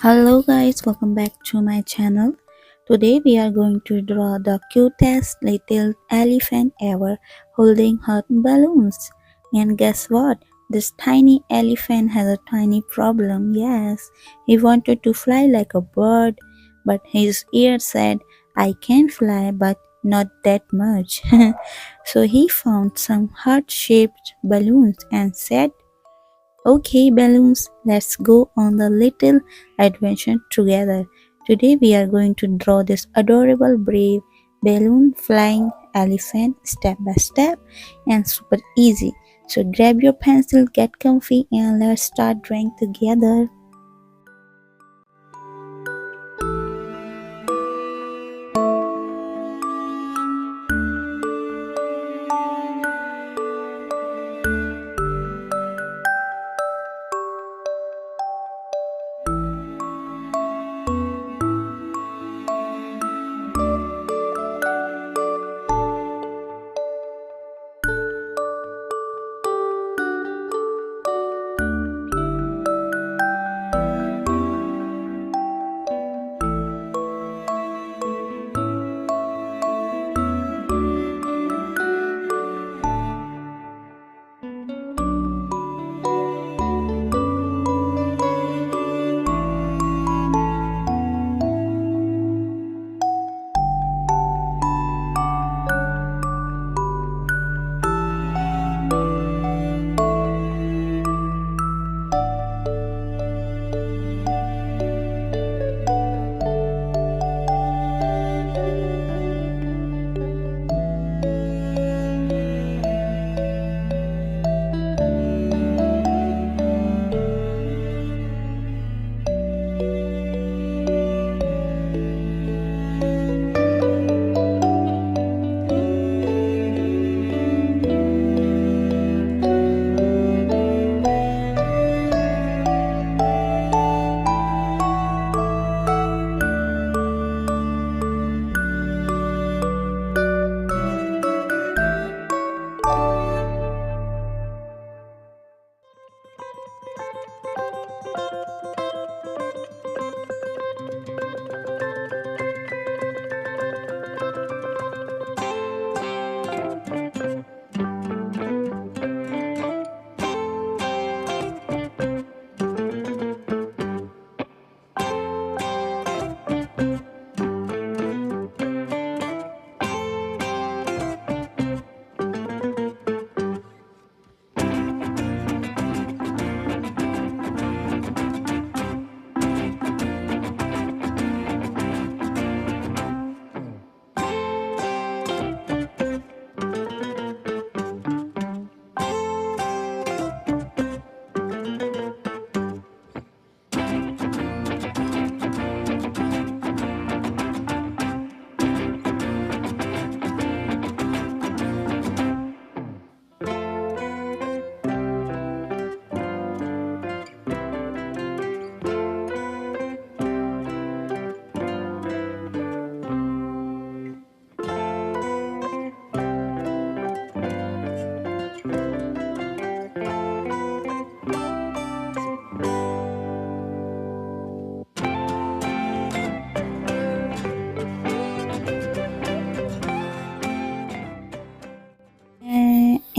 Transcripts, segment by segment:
Hello guys, welcome back to my channel. Today we are going to draw the cutest little elephant ever holding hot balloons. And guess what? This tiny elephant has a tiny problem. Yes, he wanted to fly like a bird, but his ear said, I can fly, but not that much. So he found some heart-shaped balloons and said, Okay, balloons, let's go on the little adventure together. Today we are going to draw this adorable, brave, balloon flying elephant step by step and super easy. So grab your pencil, get comfy, and let's start drawing together.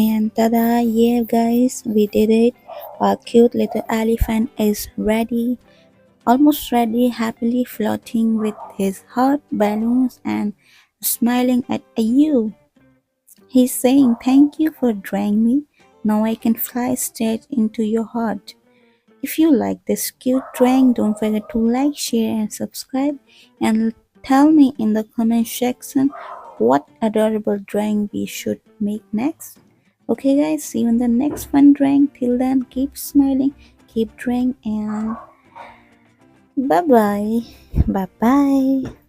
And tada, yeah guys, we did it. Our cute little elephant is ready, almost ready, happily floating with his hot balloons and smiling at you. He's saying, Thank you for drawing me. Now I can fly straight into your heart. If you like this cute drawing, don't forget to like, share, and subscribe. And tell me in the comment section what adorable drawing we should make next. Okay, guys, see you in the next fun drawing. Till then, keep smiling, keep drawing, and bye bye. Bye bye.